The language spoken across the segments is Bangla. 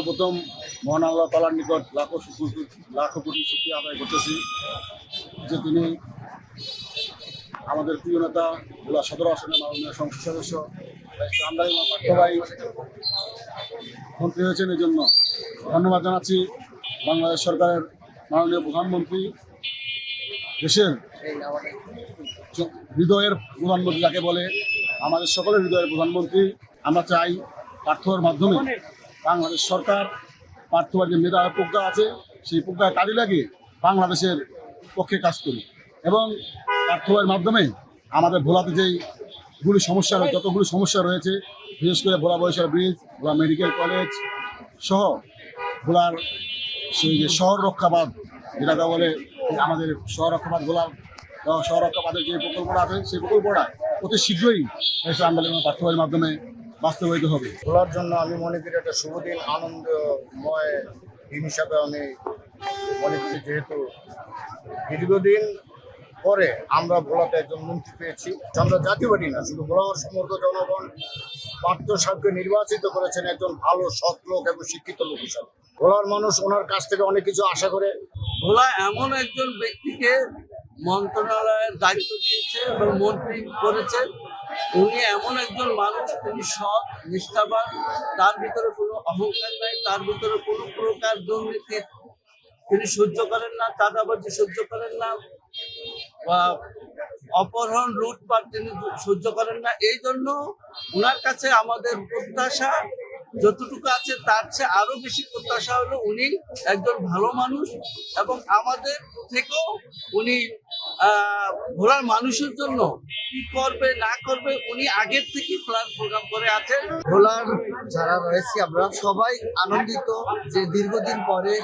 সর্বপ্রথম মহান আল্লাহ তাআলার নিকট লাখো কোটি শুকরিয়া আদায় করতেছি যে তিনি আমাদের প্রিয় নেতা ভোলা সদর আসনের মাননীয় সংসদ সদস্য আমদানি পার্থভাই মন্ত্রী হয়েছেন। এই জন্য ধন্যবাদ জানাচ্ছি বাংলাদেশ সরকারের মাননীয় প্রধানমন্ত্রী, দেশের হৃদয়ের প্রধানমন্ত্রী যাকে বলে, আমাদের সকলের হৃদয়ের প্রধানমন্ত্রী। আমরা চাই পার্থর মাধ্যমে বাংলাদেশ সরকার পার্থবার যে মেধা প্রজ্ঞা আছে সেই প্রজ্ঞা কাজে লাগিয়ে বাংলাদেশের পক্ষে কাজ করি এবং পার্থবার মাধ্যমে আমাদের ভোলাতে যেই যতগুলি সমস্যা রয়েছে, বিশেষ করে ভোলা বরিশাল ব্রিজ, ভোলা মেডিকেল কলেজ সহ ভোলার সেই যে শহর রক্ষাবাদ যেটাকে বলে, আমাদের শহর রক্ষাবাদ ভোলার শহর রক্ষাবাদের যে প্রকল্পটা আছে সেই প্রকল্পটা অতি শীঘ্রই আন্দোলন পার্থবাড়ির মাধ্যমে বাস্তবায়িত হবে। ভোলার জন্য আমি মনে করি একটা শুভ দিন, আনন্দময় দিন হিসাবে আমি মনে করি, যেহেতু দীর্ঘদিন পরে আমরা ভোলাতে একজন মন্ত্রী পেয়েছি। আমরা জাতীয় পার্টি না, শুধু ভোলার সমগ্র জনগণ পার্থ সাহেবকে নির্বাচিত করেছেন একজন ভালো সৎ লোক এবং শিক্ষিত লোক হিসাবে। ভোলার মানুষ ওনার কাছ থেকে অনেক কিছু আশা করে। ভোলা এমন একজন ব্যক্তিকে মন্ত্রণালয়ের দায়িত্ব দিয়েছে এবং মন্ত্রী করেছে। উনি এমন একজন মানুষ, তিনি সৎ, নিষ্ঠাবান, তার ভিতরে কোনো অহংকার নাই, তার ভিতরে কোনো প্রকার দুর্নীতি তিনি সহ্য করেন না, চাঁদাবাজি সহ্য করেন না, বা অপহরণ লুটপাট তিনি সহ্য করেন না। এই জন্য ওনার কাছে আমাদের প্রত্যাশা যতটুকু আছে তার চেয়ে আরো বেশি প্রত্যাশা হলো উনি একজন ভালো মানুষ এবং আমাদের থেকেও উনি ভোলার মানুষের জন্য কি করবে না করবে উনি আগের থেকে প্ল্যান প্রোগ্রাম করে আছেন। ভোলার যারা রয়েছি আমরা সবাই আনন্দিত যে দীর্ঘদিন পরে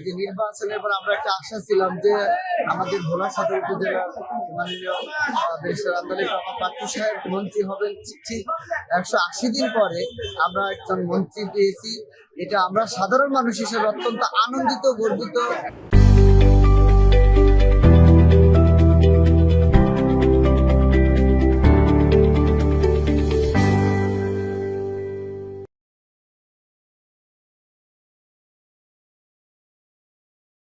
যে নির্বাচনের পর আমরা একটা আশা ছিলাম যে আমাদের ভোলা সদর উপজেলার মাননীয় দেশের আন্দোলন পার্থ সাহেব মন্ত্রী হবেন। ঠিক 180 দিন পরে আমরা একজন মন্ত্রী পেয়েছি। এটা আমরা সাধারণ মানুষ হিসেবে অত্যন্ত আনন্দিত, গর্বিত।